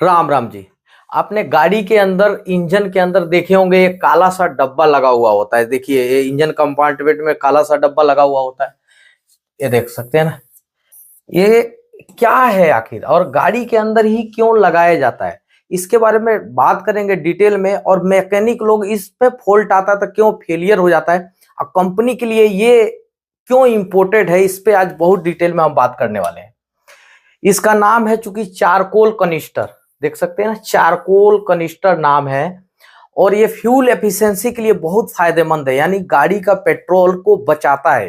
राम राम जी। आपने गाड़ी के अंदर इंजन के अंदर देखे होंगे एक काला सा डब्बा लगा हुआ होता है। देखिए ये इंजन कंपार्टमेंट में काला सा डब्बा लगा हुआ होता है। ये देख सकते हैं ना। ये क्या है आखिर और गाड़ी के अंदर ही क्यों लगाया जाता है, इसके बारे में बात करेंगे डिटेल में। और मैकेनिक लोग इस पे फॉल्ट आता है तो क्यों फेलियर हो जाता है और कंपनी के लिए ये क्यों इंपोर्टेड है, इस पे आज बहुत डिटेल में हम बात करने वाले हैं। इसका नाम है चूंकि चारकोल कनिस्टर, देख सकते हैं ना, चारकोल कनिस्टर नाम है। और ये फ्यूल एफिशिएंसी के लिए बहुत फायदेमंद है, यानी गाड़ी का पेट्रोल को बचाता है,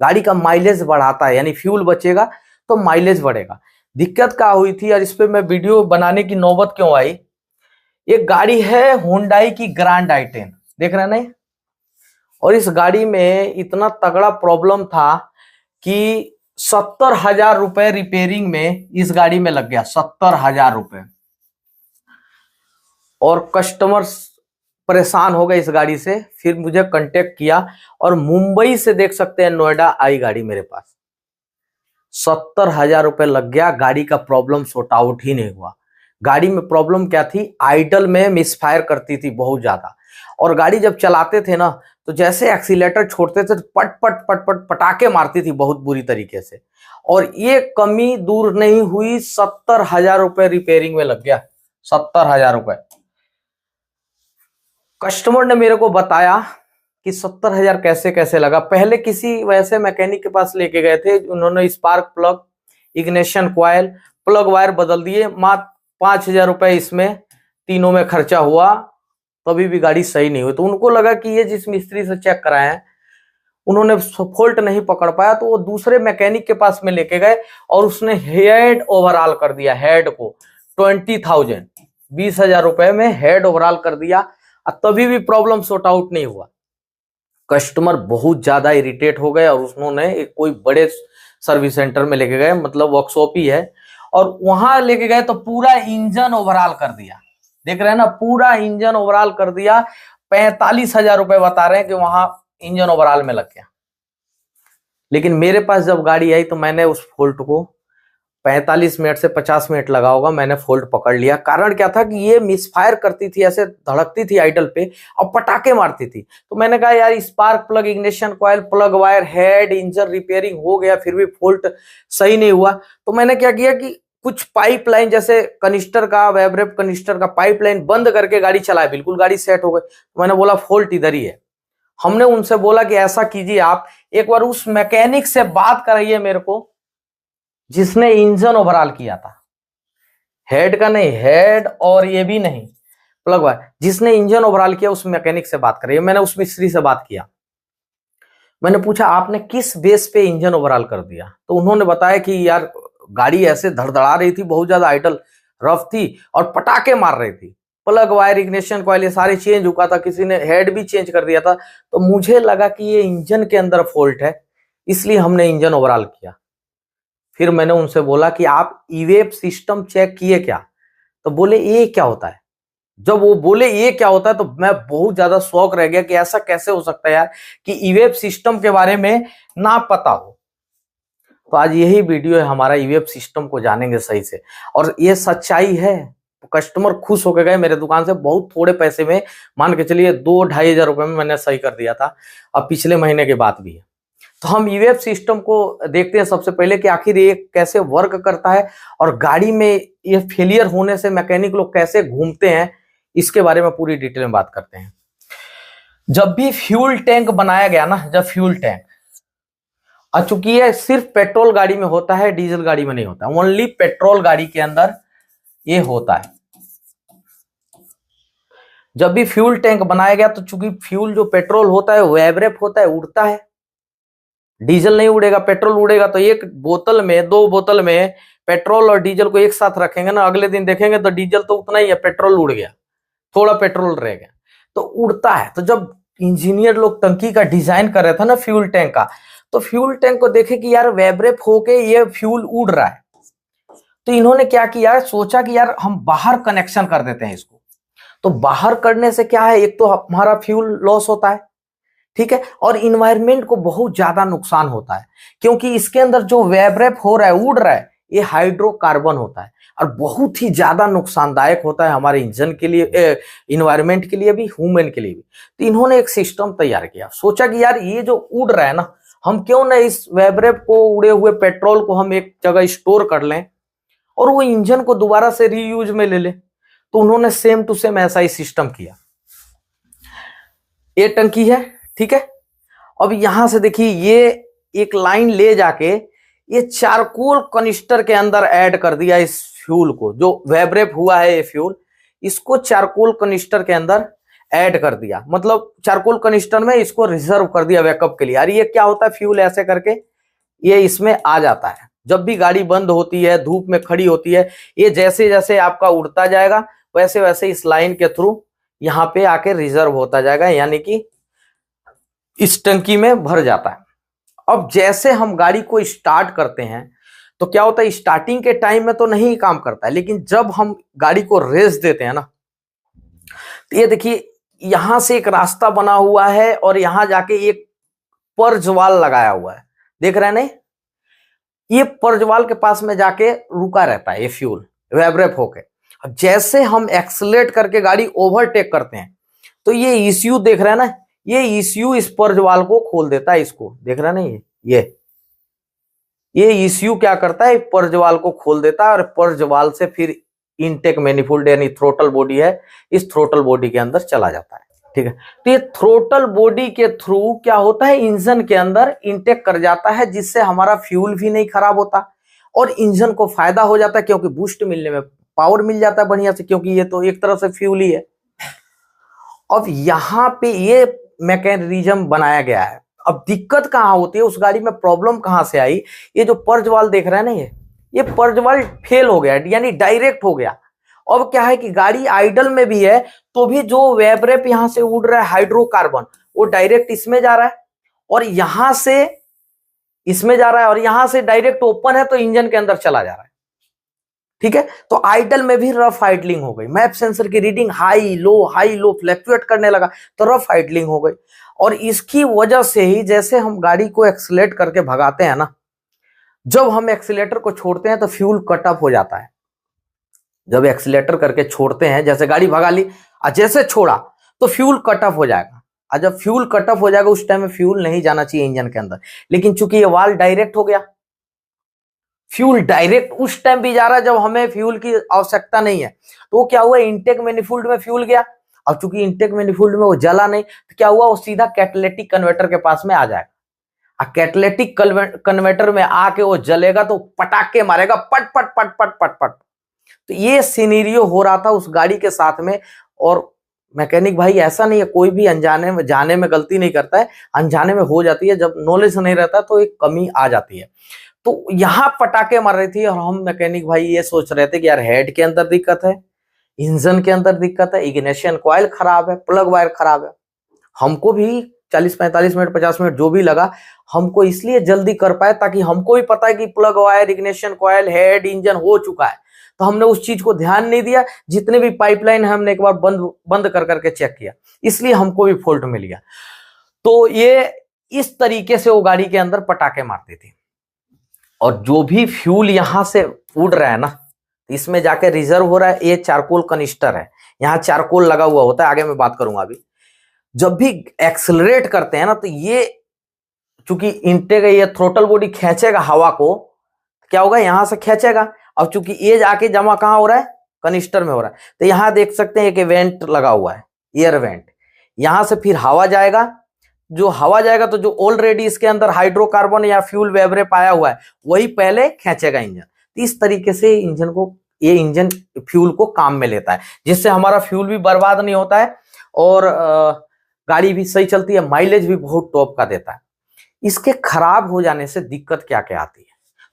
गाड़ी का माइलेज बढ़ाता है, यानी फ्यूल बचेगा तो माइलेज बढ़ेगा। दिक्कत क्या हुई थी और इस पे मैं वीडियो बनाने की नौबत क्यों आई। एक गाड़ी है हुंडई की ग्रैंड i10, देख रहे हैं ना। और इस गाड़ी में इतना तगड़ा प्रॉब्लम था कि 70,000 रुपए रिपेयरिंग में इस गाड़ी में लग गया, 70,000 रुपए। और कस्टमर्स परेशान हो गए इस गाड़ी से, फिर मुझे कांटेक्ट किया और मुंबई से देख सकते हैं नोएडा आई गाड़ी मेरे पास। 70,000 रुपए लग गया, गाड़ी का प्रॉब्लम सॉर्ट आउट ही नहीं हुआ। गाड़ी में प्रॉब्लम क्या थी, आइडल में मिसफायर करती थी बहुत ज्यादा। और गाड़ी जब चलाते थे ना तो जैसे एक्सीलेटर छोड़ते थे तो पट पट पट पट पटाखे मारती थी बहुत बुरी तरीके से। और ये कमी दूर नहीं हुई, 70,000 रुपए रिपेयरिंग में लग गया, 70,000 रुपए। कस्टमर ने मेरे को बताया कि 70,000 कैसे कैसे लगा। पहले किसी वैसे मैकेनिक के पास लेके गए थे, उन्होंने spark plug, ignition coil, plug wire बदल दिए, मात्र 5,000 रुपए इसमें तीनों में खर्चा हुआ, तभी भी गाड़ी सही नहीं हुई। तो उनको लगा कि ये जिस मिस्त्री से चेक कराए हैं उन्होंने फॉल्ट नहीं पकड़ पाया, तो वो दूसरे मैकेनिक के पास में लेके गए और उसने हेड ओवरऑल कर दिया, हेड को 20,000, 20,000 रुपए में हेड ओवरऑल कर दिया, और तभी भी प्रॉब्लम सॉर्ट आउट नहीं हुआ। कस्टमर बहुत ज्यादा इरिटेट हो गए और उन्होंने एक कोई बड़े सर्विस सेंटर में लेके गए, मतलब वर्कशॉप ही है, और वहां लेके गए तो पूरा इंजन ओवरऑल कर दिया। देख रहे हैं ना, पूरा इंजन ओवरऑल कर दिया। 45,000 रुपए बता रहे हैं कि वहां इंजन ओवरऑल में लग गया। लेकिन मेरे पास जब गाड़ी आई तो मैंने उस फॉल्ट को 45 मिनट से 50 मिनट लगा होगा, मैंने फॉल्ट पकड़ लिया। कारण क्या था कि ये मिसफायर करती थी, ऐसे धड़कती थी आइडल पे और पटाखे मारती थी। तो मैंने कहा यार spark plug, ignition coil, plug wire, head, engine repairing हो गया फिर भी फॉल्ट सही नहीं हुआ। तो मैंने क्या किया कि कुछ पाइपलाइन जैसे कनिस्टर का, वेबरेप कनिस्टर का पाइपलाइन बंद करके गाड़ी चलाए, बिल्कुल गाड़ी सेट हो गई। तो मैंने बोला फॉल्ट इधर ही है। हमने उनसे बोला कि ऐसा कीजिए, आप एक बार उस मैकेनिक से बात कराइए मेरे को जिसने इंजन ओवरऑल किया था, हेड का नहीं, हेड और ये भी नहीं, प्लग वायर, जिसने इंजन ओवरऑल किया उस मैकेनिक से बात करिए। मैंने उस मिस्त्री से बात किया, मैंने पूछा आपने किस बेस पे इंजन ओवरऑल कर दिया। तो उन्होंने बताया कि यार गाड़ी ऐसे धड़धड़ा रही थी, बहुत ज्यादा आइडल रफ थी और पटाखे मार रही थी, प्लग वायर, इग्निशन कॉइल ये सारे चेंज हुआ था, किसी ने हेड भी चेंज कर दिया था। तो मुझे लगा कि ये इंजन के अंदर फॉल्ट है, इसलिए हमने इंजन ओवरऑल किया। फिर मैंने उनसे बोला कि आप ईवेप सिस्टम चेक किए क्या। तो बोले ये क्या होता है। जब वो बोले ये क्या होता है तो मैं बहुत ज्यादा शौक रह गया कि ऐसा कैसे हो सकता है यार कि ईवेप सिस्टम के बारे में ना पता हो। तो आज यही वीडियो है हमारा, ईवेप सिस्टम को जानेंगे सही से। और ये सच्चाई है, कस्टमर खुश होकर गए मेरे दुकान से, बहुत थोड़े पैसे में, मान के चलिए 2-2,500 रुपए में मैंने सही कर दिया था। अब पिछले महीने की बात भी है। तो हम ईवेप सिस्टम को देखते हैं सबसे पहले कि आखिर ये कैसे वर्क करता है और गाड़ी में ये फेलियर होने से मैकेनिक लोग कैसे घूमते हैं, इसके बारे में पूरी डिटेल में बात करते हैं। जब भी फ्यूल टैंक बनाया गया ना, जब फ्यूल टैंक, और चूंकि ये सिर्फ पेट्रोल गाड़ी में होता है, डीजल गाड़ी में नहीं होता, ओनली पेट्रोल गाड़ी के अंदर ये होता है। जब भी फ्यूल टैंक बनाया गया तो चूंकि फ्यूल जो पेट्रोल होता है वो एवरेप होता है, उड़ता है, डीजल नहीं उड़ेगा, पेट्रोल उड़ेगा। तो एक बोतल में, 2 बोतल में पेट्रोल और डीजल को एक साथ रखेंगे ना, अगले दिन देखेंगे तो डीजल तो उतना ही है, पेट्रोल उड़ गया, थोड़ा पेट्रोल रह गया, तो उड़ता है। तो जब इंजीनियर लोग टंकी का डिजाइन कर रहे थे ना फ्यूल टैंक का, तो फ्यूल टैंक को देखे कि यार वेबरेप होके ये फ्यूल उड़ रहा है। तो इन्होंने क्या किया, सोचा कि यार हम बाहर कनेक्शन कर देते हैं इसको। तो बाहर करने से क्या है, एक तो हमारा फ्यूल लॉस होता है, ठीक है, और इन्वायरमेंट को बहुत ज्यादा नुकसान होता है, क्योंकि इसके अंदर जो वेबरेप हो रहा है, उड़ रहा है, ये हाइड्रोकार्बन होता है। और बहुत ही ज्यादा नुकसानदायक होता है हमारे इंजन के लिए, इन्वायरमेंट के लिए भी, ह्यूमन के लिए भी। तो इन्होंने एक सिस्टम तैयार किया, सोचा कि यार ये जो उड़ रहा है ना, हम क्यों ना इस वेबरेप को, उड़े हुए पेट्रोल को हम एक जगह स्टोर कर लें और वो इंजन को दोबारा से रीयूज में ले ले। तो उन्होंने सेम टू सेम ऐसा ही सिस्टम किया। ये टंकी है, ठीक है। अब यहां से देखिए, ये एक लाइन ले जाके ये चारकोल कनिस्टर के अंदर ऐड कर दिया इस फ्यूल को, जो वेबरेप हुआ है ये फ्यूल, इसको चारकोल कनिस्टर के अंदर ऐड कर दिया। मतलब चारकोल कनिस्टर में इसको रिजर्व कर दिया बैकअप के लिए। यार ये क्या होता है, फ्यूल ऐसे करके ये इसमें आ जाता है। जब भी गाड़ी बंद होती है, धूप में खड़ी होती है, ये जैसे जैसे आपका उड़ता जाएगा वैसे वैसे इस लाइन के थ्रू यहाँ पे आके रिजर्व होता जाएगा, यानी कि इस टंकी में भर जाता है। अब जैसे हम गाड़ी को स्टार्ट करते हैं तो क्या होता है, स्टार्टिंग के टाइम में तो नहीं काम करता है, लेकिन जब हम गाड़ी को रेस देते हैं ना, तो ये देखिए यहां से एक रास्ता बना हुआ है और यहां जाके एक पर्जवाल लगाया हुआ है, देख रहे हैं नहीं, ये पर्जवाल के पास में जाके रुका रहता है ये फ्यूल वेबरेप होके। अब जैसे हम एक्सलेट करके गाड़ी ओवरटेक करते हैं तो ये ईसीयू देख रहे हैं ना, ये ईसीयू इस पर्जवाल को खोल देता है, इसको देख रहे हैं ना, ये ईसीयू क्या करता है, पर्जवाल को खोल देता है और पर्जवाल से फिर इनटेक मैनिफोल्ड यानी थ्रोटल बॉडी है, इस थ्रोटल बॉडी के अंदर चला जाता है, ठीक है। तो ये थ्रोटल बॉडी के थ्रू क्या होता है, इंजन के अंदर इनटेक कर जाता है, जिससे हमारा फ्यूल भी नहीं खराब होता और इंजन को फायदा हो जाता है, क्योंकि बूस्ट मिलने में, पावर मिल जाता है बढ़िया से, क्योंकि ये तो एक तरह से फ्यूल ही है। अब यहां पे ये मैकेनिज्म बनाया गया है। अब दिक्कत कहां होती है, उस गाड़ी में प्रॉब्लम कहां से आई, ये जो पर्जवाल देख रहे हैं ना, ये पर्जवाल फेल हो गया, यानी डायरेक्ट हो गया। अब क्या है कि गाड़ी आइडल में भी है तो भी जो वेबरेप यहां से उड़ रहा है हाइड्रोकार्बन, वो डायरेक्ट इसमें जा रहा है और यहां से इसमें जा रहा है और यहां से डायरेक्ट ओपन है तो इंजन के अंदर चला जा रहा है, ठीक है। तो आइडल में भी रफ आइडलिंग हो गई, मैप सेंसर की रीडिंग हाई लो फ्लक्चुएट करने लगा तो रफ आइडलिंग हो गई। और इसकी वजह से ही जैसे हम गाड़ी को एक्सीलरेट करके भगाते हैं ना, जब हम एक्सीलेटर को छोड़ते हैं तो फ्यूल कट ऑफ हो जाता है। जब एक्सीलेटर करके छोड़ते हैं, जैसे गाड़ी भगा ली और जैसे छोड़ा तो फ्यूल कट ऑफ हो जाएगा, और जब फ्यूल कट ऑफ हो जाएगा उस टाइम में फ्यूल नहीं जाना चाहिए इंजन के अंदर, लेकिन चूंकि ये वाल्व डायरेक्ट हो गया, फ्यूल डायरेक्ट उस टाइम भी जा रहा है जब हमें फ्यूल की आवश्यकता नहीं है, तो वो क्या हुआ, इनटेक मैनिफोल्ड में फ्यूल गया। अब चूंकि इनटेक मैनिफोल्ड में वो जला नहीं तो क्या हुआ, वो सीधा कैटालिटिक कन्वर्टर के पास में आ जाएगा। कैटालिटिक कन्वर्टर में आके वो जलेगा तो पटाखे मारेगा, पट पट पट पट पट पट। तो ये सिनेरियो हो रहा था उस गाड़ी के साथ में। और मैकेनिक भाई ऐसा नहीं है, कोई भी अनजाने में जाने में गलती नहीं करता है, अनजाने में हो जाती है, जब नॉलेज नहीं रहता तो एक कमी आ जाती है। तो यहां पटाखे मार रही थी और हम मैकेनिक भाई ये सोच रहे थे कि यार हेड के अंदर दिक्कत है, इंजन के अंदर दिक्कत है, इग्निशन कॉइल खराब है, प्लग वायर खराब है। हमको भी 40-45 मिनट 50 मिनट जो भी लगा, हमको इसलिए जल्दी कर पाए ताकि हमको भी पता है कि plug wire, ignition coil, head, engine हो चुका है, तो हमने उस चीज को ध्यान नहीं दिया। जितने भी पाइपलाइन है हमने एक बार बंद कर करके चेक किया, इसलिए हमको भी फॉल्ट मिल गया। तो ये इस तरीके से वो गाड़ी के अंदर पटाखे मारती थी। और जो भी फ्यूल यहां से उड़ रहा है ना, इसमें जाके रिजर्व हो रहा है। ये चारकोल कनिस्टर है, यहाँ चारकोल लगा हुआ होता है, आगे मैं बात करूंगा अभी। जब भी एक्सेलरेट करते हैं ना, तो ये चूंकि इंटेक, ये थ्रोटल बॉडी खींचेगा हवा को, क्या होगा, यहां से खींचेगा। अब चूंकि ये जाके जमा कहां हो रहा है, कनिस्टर में हो रहा है, तो यहां देख सकते हैं एक वेंट लगा हुआ है, एयर वेंट। यहां से फिर हवा जाएगा, जो हवा जाएगा तो जो ऑलरेडी इसके अंदर हाइड्रोकार्बन या फ्यूल वेबरेप आया हुआ है वही पहले खींचेगा इंजन। इस तरीके से इंजन को, ये इंजन फ्यूल को काम में लेता है, जिससे हमारा फ्यूल भी बर्बाद नहीं होता है और गाड़ी भी सही चलती है, माइलेज भी बहुत टॉप का देता है। इसके खराब हो जाने से दिक्कत क्या क्या आती है,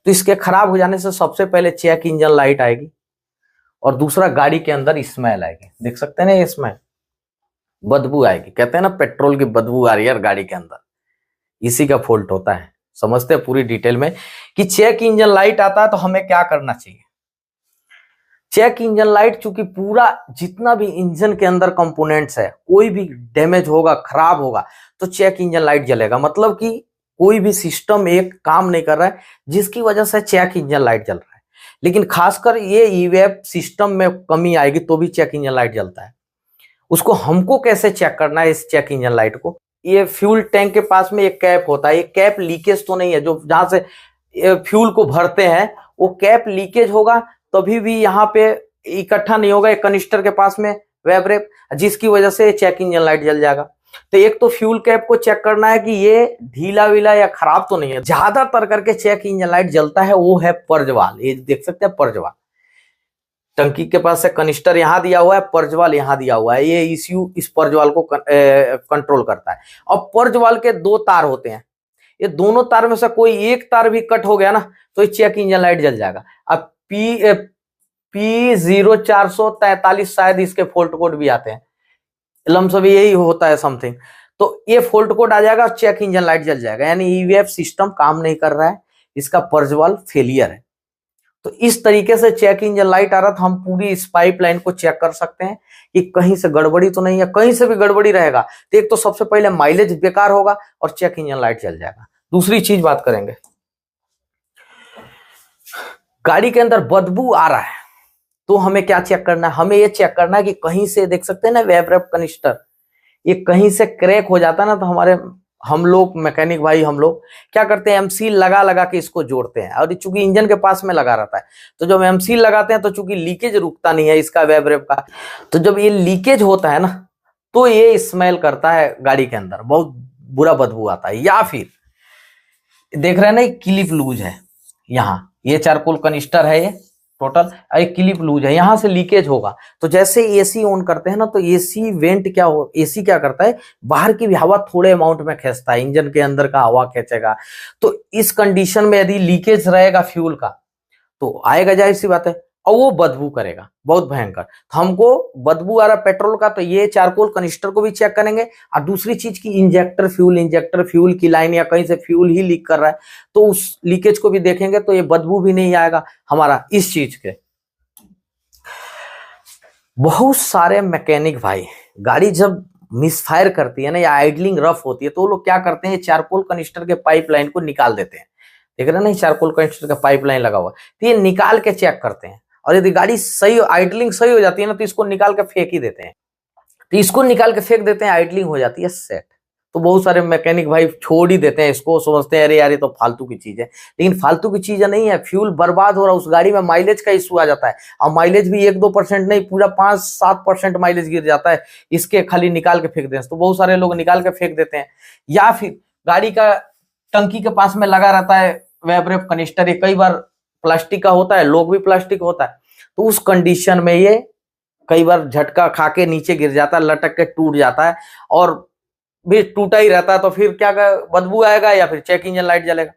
तो इसके खराब हो जाने से सबसे पहले चेक इंजन लाइट आएगी और दूसरा गाड़ी के अंदर स्मेल आएगी, देख सकते हैं ना, स्मेल, बदबू आएगी। कहते हैं ना पेट्रोल की बदबू आ रही है गाड़ी के अंदर, इसी का फॉल्ट होता है। समझते हैं पूरी डिटेल में कि चेक इंजन लाइट आता है तो हमें क्या करना चाहिए। चेक इंजन लाइट, चूंकि पूरा जितना भी इंजन के अंदर कंपोनेंट्स है, कोई भी डैमेज होगा, खराब होगा तो चेक इंजन लाइट जलेगा। मतलब कि कोई भी सिस्टम एक काम नहीं कर रहा है जिसकी वजह से चेक इंजन लाइट जल रहा है। लेकिन खासकर ये ईवेप सिस्टम में कमी आएगी तो भी चेक इंजन लाइट जलता है। उसको हमको कैसे चेक करना है इस चेक इंजन लाइट को? ये फ्यूल टैंक के पास में एक कैप होता है, ये कैप लीकेज तो नहीं है, जो जहां से फ्यूल को भरते हैं वो कैप लीकेज होगा तभी भी यहाँ पे इकट्ठा नहीं होगा एक कनिस्टर के पास में वेब रेप, जिसकी वजह से चेक इंजन लाइट जल जाएगा। तो एक तो फ्यूल कैप को चेक करना है कि ये ढीला विला या खराब तो नहीं है। ज्यादातर करके चेक इंजन लाइट जलता है वो है पर्जवाल, ये देख सकते हैं पर्जवाल, टंकी के पास से कनिस्टर यहां दिया हुआ है, पर्जवाल यहां दिया हुआ है, ये ईसीयू इस पर्जवाल को कंट्रोल करता है। और पर्जवाल के दो तार होते हैं, ये दोनों तार में से कोई एक तार भी कट हो गया ना तो ये चेक इंजन लाइट जल जाएगा। अब P0443 शायद इसके फॉल्ट कोड भी आते हैं, लमसम यही होता है समथिंग, तो ये फॉल्ट कोड आ जाएगा और चेक इंजन लाइट जल जाएगा, यानी ईवीएफ सिस्टम काम नहीं कर रहा है, इसका पर्जवाल फेलियर है। तो इस तरीके से चेक इंजन लाइट आ रहा था, हम पूरी इस पाइपलाइन को चेक कर सकते हैं कि कहीं से गड़बड़ी तो नहीं है। कहीं से भी गड़बड़ी रहेगा तो एक तो सबसे पहले माइलेज बेकार होगा और चेक इंजन लाइट जल जाएगा। दूसरी चीज बात करेंगे, गाड़ी के अंदर बदबू आ रहा है तो हमें क्या चेक करना है? हमें ये चेक करना है कि कहीं से देख सकते हैं ना वेब रेप कनिस्टर, ये कहीं से क्रैक हो जाता है ना तो हम लोग मैकेनिक भाई हम लोग क्या करते हैं, एमसील लगा लगा के इसको जोड़ते हैं। और चूंकि इंजन के पास में लगा रहता है तो जब एमसील लगाते हैं तो चूंकि लीकेज रुकता नहीं है इसका वेब रेप का, तो जब ये लीकेज होता है ना तो ये स्मेल करता है गाड़ी के अंदर, बहुत बुरा बदबू आता है। या फिर देख रहे हैं ना क्लिप लूज है, यहाँ ये चारकोल कनिस्टर है, ये टोटल एक क्लिप लूज है, यहां से लीकेज होगा। तो जैसे एसी ऑन करते हैं ना तो एसी वेंट एसी क्या करता है, बाहर की भी हवा थोड़े अमाउंट में खींचता है, इंजन के अंदर का हवा खींचेगा। तो इस कंडीशन में यदि लीकेज रहेगा फ्यूल का तो आएगा, जाहिर सी बात है, और वो बदबू करेगा बहुत भयंकर। तो हमको बदबू आ रहा पेट्रोल का तो ये चारकोल कनिस्टर को भी चेक करेंगे। और दूसरी चीज की इंजेक्टर फ्यूल की लाइन या कहीं से फ्यूल ही लीक कर रहा है तो उस लीकेज को भी देखेंगे तो ये बदबू भी नहीं आएगा हमारा इस चीज के। बहुत सारे मैकेनिक भाई गाड़ी जब मिसफायर करती है ना या आइडलिंग रफ होती है तो वो लोग क्या करते हैं, चारकोल कनिस्टर के पाइपलाइन को निकाल देते हैं। देख रहे हैं ना चारकोल कनिस्टर का पाइपलाइन लगा हुआ, तो ये निकाल के चेक करते हैं। और यदि गाड़ी सही आइडलिंग सही हो जाती है ना तो इसको निकाल के फेंक ही देते हैं, तो इसको निकाल के फेंक देते हैं, आइडलिंग हो जाती है सेट। तो बहुत सारे मैकेनिक भाई छोड़ ही देते हैं इसको, समझते हैं अरे यार ये तो फालतू की चीज है, लेकिन फालतू की चीज नहीं है। फ्यूल बर्बाद हो रहा है, उस गाड़ी में माइलेज का इशू आ जाता है, और माइलेज भी 1-2% नहीं, पूरा 5-7% माइलेज गिर जाता है इसके खाली निकाल के फेंक दें। तो बहुत सारे लोग निकाल के फेंक देते हैं। या फिर गाड़ी का टंकी के पास में लगा रहता है वेब रेप कनिस्टर, ये कई बार प्लास्टिक का होता है, लोग भी प्लास्टिक होता है, तो उस कंडीशन में ये कई बार झटका खा के नीचे गिर जाता है, लटक के टूट जाता है, और भी टूटा ही रहता है तो फिर क्या बदबू आएगा या फिर चेक इंजन लाइट जलेगा।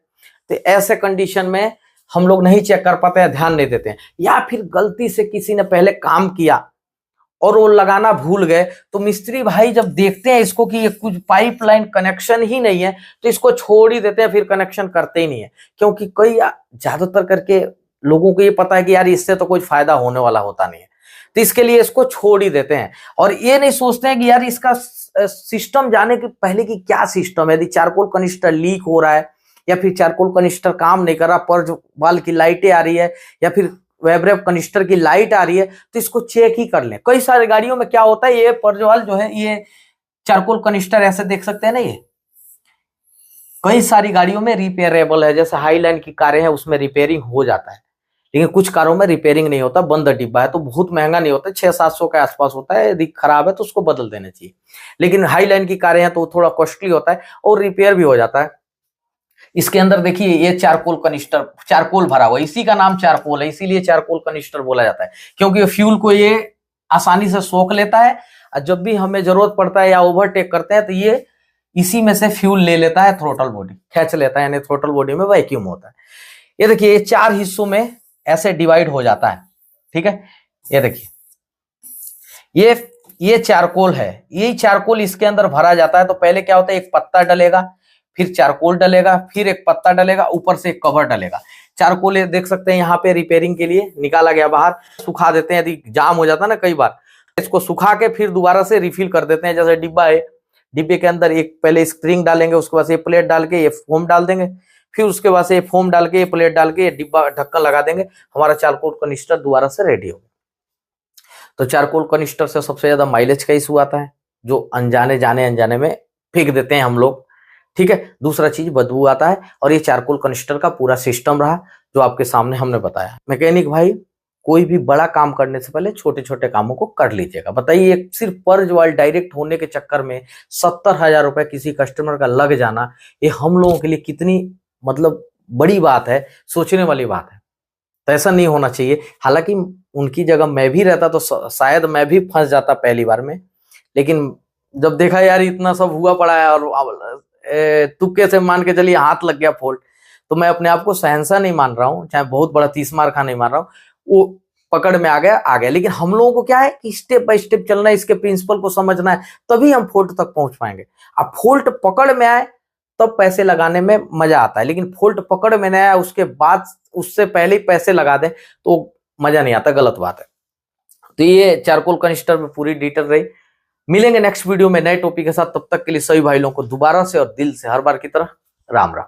तो ऐसे कंडीशन में हम लोग नहीं चेक कर पाते हैं, ध्यान नहीं देते हैं। या फिर गलती से किसी ने पहले काम किया और वो लगाना भूल गए तो मिस्त्री भाई जब देखते हैं इसको कि ये कुछ पाइपलाइन कनेक्शन ही नहीं है तो इसको छोड़ ही देते हैं, फिर कनेक्शन करते ही नहीं है। क्योंकि कई ज्यादातर करके लोगों को ये पता है कि यार इससे तो कोई फायदा होने वाला होता नहीं है, तो इसके लिए इसको छोड़ ही देते हैं। और ये नहीं सोचते हैं कि यार इसका सिस्टम जाने के पहले की क्या सिस्टम है, यदि चारकोल कनिस्टर लीक हो रहा है या फिर चारकोल कनिस्टर काम नहीं कर रहा, पर्ज वाल की लाइटें आ रही है या फिर वेब रेप कनिस्टर की लाइट आ रही है, तो इसको चेक ही कर लें। कई सारी गाड़ियों में क्या होता है, ये पर्ज वाल जो है, ये चारकोल कनिस्टर ऐसे देख सकते हैं ना, ये कई सारी गाड़ियों में रिपेयरेबल है, जैसे हाईलाइन की कारें हैं उसमें रिपेयरिंग हो जाता है, लेकिन कुछ कारों में रिपेयरिंग नहीं होता, बंद डिब्बा है तो बहुत महंगा नहीं होता, 600-700 के आसपास होता है, यदि खराब है तो उसको बदल देना चाहिए। लेकिन हाई लाइन की कारें हैं तो थोड़ा कॉस्टली होता है और रिपेयर भी हो जाता है। इसके अंदर देखिए ये चारकोल कनिस्टर, चारकोल भरा हुआ, इसी का नाम चारकोल है, इसीलिए चारकोल कनिस्टर बोला जाता है, क्योंकि फ्यूल को ये आसानी से सोख लेता है और जब भी हमें जरूरत पड़ता है या ओवरटेक करते हैं तो ये इसी में से फ्यूल ले लेता है, थ्रोटल बॉडी खींच लेता है, यानी थ्रोटल बॉडी में वैक्यूम होता है। ये देखिए ये 4 हिस्सों में ऐसे डिवाइड हो जाता है, ठीक है। ये देखिए ये चारकोल है, ये चारकोल इसके अंदर भरा जाता है। तो पहले क्या होता है, एक पत्ता डलेगा, फिर चारकोल डलेगा, फिर एक पत्ता डलेगा, ऊपर से एक कवर डलेगा। चारकोल ये देख सकते हैं यहाँ पे रिपेयरिंग के लिए निकाला गया बाहर, सुखा देते हैं, यदि जाम हो जाता है ना कई बार, इसको सुखा के फिर दोबारा से रिफिल कर देते हैं। जैसे डिब्बा है, डिब्बे के अंदर एक पहले स्प्रिंग डालेंगे, उसके बाद ये प्लेट डाल के ये फोम डाल देंगे, फिर उसके बाद से फोम डाल के प्लेट डाल के डिब्बा ढक्कन लगा देंगे, हमारा चारकोल कनिस्टर दोबारा से रेडी हो गया। तो चारकोल कनिस्टर से सबसे ज्यादा माइलेज का इशू आता है, जो अनजाने में फेंक देते हैं हम लोग, ठीक है। दूसरा चीज बदबू आता है, और ये चारकोल कनिस्टर का पूरा सिस्टम रहा जो आपके सामने हमने बताया। मैकेनिक भाई कोई भी बड़ा काम करने से पहले छोटे छोटे कामों को कर लीजिएगा। बताइए, सिर्फ पर्ज वाल डायरेक्ट होने के चक्कर में 70,000 रुपए किसी कस्टमर का लग जाना, ये हम लोगों के लिए कितनी मतलब बड़ी बात है, सोचने वाली बात है। तो ऐसा नहीं होना चाहिए। हालांकि उनकी जगह मैं भी रहता तो शायद मैं भी फंस जाता पहली बार में, लेकिन जब देखा यार इतना सब हुआ पड़ा है और तुक्के से मान के चलिए हाथ लग गया फॉल्ट, तो मैं अपने आप को शहंशाह नहीं मान रहा हूँ, चाहे बहुत बड़ा 30 मार खा नहीं मान रहा हूँ, वो पकड़ में आ गया। लेकिन हम लोगों को क्या है कि स्टेप बाय स्टेप चलना है, इसके प्रिंसिपल को समझना है, तभी हम फॉल्ट तक पहुंच पाएंगे। अब फॉल्ट पकड़ में आए तब पैसे लगाने में मजा आता है, लेकिन फॉल्ट पकड़ में नहीं आया उसके बाद उससे पहले ही पैसे लगा दे तो मजा नहीं आता, गलत बात है। तो ये चारकोल कनिस्टर में पूरी डिटेल रही। मिलेंगे नेक्स्ट वीडियो में नए टॉपिक के साथ, तब तक के लिए सभी भाई लोगों को दोबारा से और दिल से हर बार की तरह राम राम।